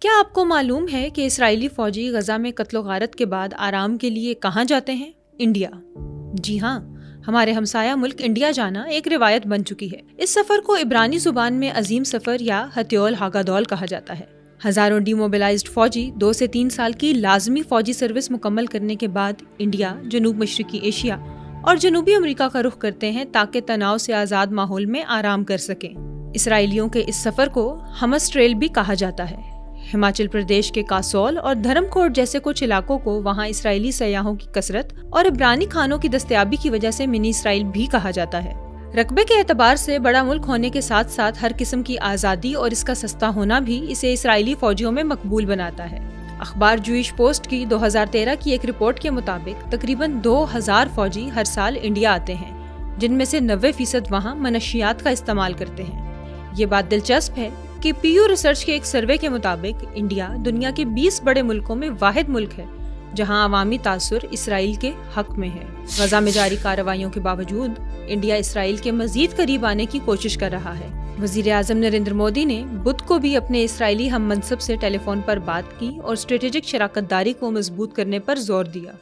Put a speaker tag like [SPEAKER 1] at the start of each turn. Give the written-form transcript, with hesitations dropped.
[SPEAKER 1] کیا آپ کو معلوم ہے کہ اسرائیلی فوجی غزہ میں قتل و غارت کے بعد آرام کے لیے کہاں جاتے ہیں؟ انڈیا۔ جی ہاں، ہمارے ہمسایہ ملک انڈیا جانا ایک روایت بن چکی ہے۔ اس سفر کو عبرانی زبان میں عظیم سفر یا ہتیول ہاگادول کہا جاتا ہے۔ ہزاروں ڈی موبلائزڈ فوجی 2 سے 3 سال کی لازمی فوجی سروس مکمل کرنے کے بعد انڈیا، جنوب مشرقی ایشیا اور جنوبی امریکہ کا رخ کرتے ہیں تاکہ تناؤ سے آزاد ماحول میں آرام کر سکیں۔ اسرائیلیوں کے اس سفر کو ہمس ٹریل بھی کہا جاتا ہے۔ ہماچل پردیش کے کاسول اور دھرم کوٹ جیسے کچھ علاقوں کو وہاں اسرائیلی سیاحوں کی کثرت اور عبرانی کھانوں کی دستیابی کی وجہ سے منی اسرائیل بھی کہا جاتا ہے۔ رقبے کے اعتبار سے بڑا ملک ہونے کے ساتھ ساتھ ہر قسم کی آزادی اور اس کا سستا ہونا بھی اسے اسرائیلی فوجیوں میں مقبول بناتا ہے۔ اخبار جوئش پوسٹ کی 2013 کی ایک رپورٹ کے مطابق تقریباً 2000 فوجی ہر سال انڈیا آتے ہیں، جن میں سے 90% وہاں منشیات کا استعمال کرتے ہیں۔ یہ بات دلچسپ ہے کہ پیو ریسرچ کے ایک سروے کے مطابق انڈیا دنیا کے 20 بڑے ملکوں میں واحد ملک ہے جہاں عوامی تاثر اسرائیل کے حق میں ہے۔ غزہ میں جاری کارروائیوں کے باوجود انڈیا اسرائیل کے مزید قریب آنے کی کوشش کر رہا ہے۔ وزیر اعظم نریندر مودی نے بدھ کو بھی اپنے اسرائیلی ہم منصب سے ٹیلی فون پر بات کی اور اسٹریٹجک شراکت داری کو مضبوط کرنے پر زور دیا۔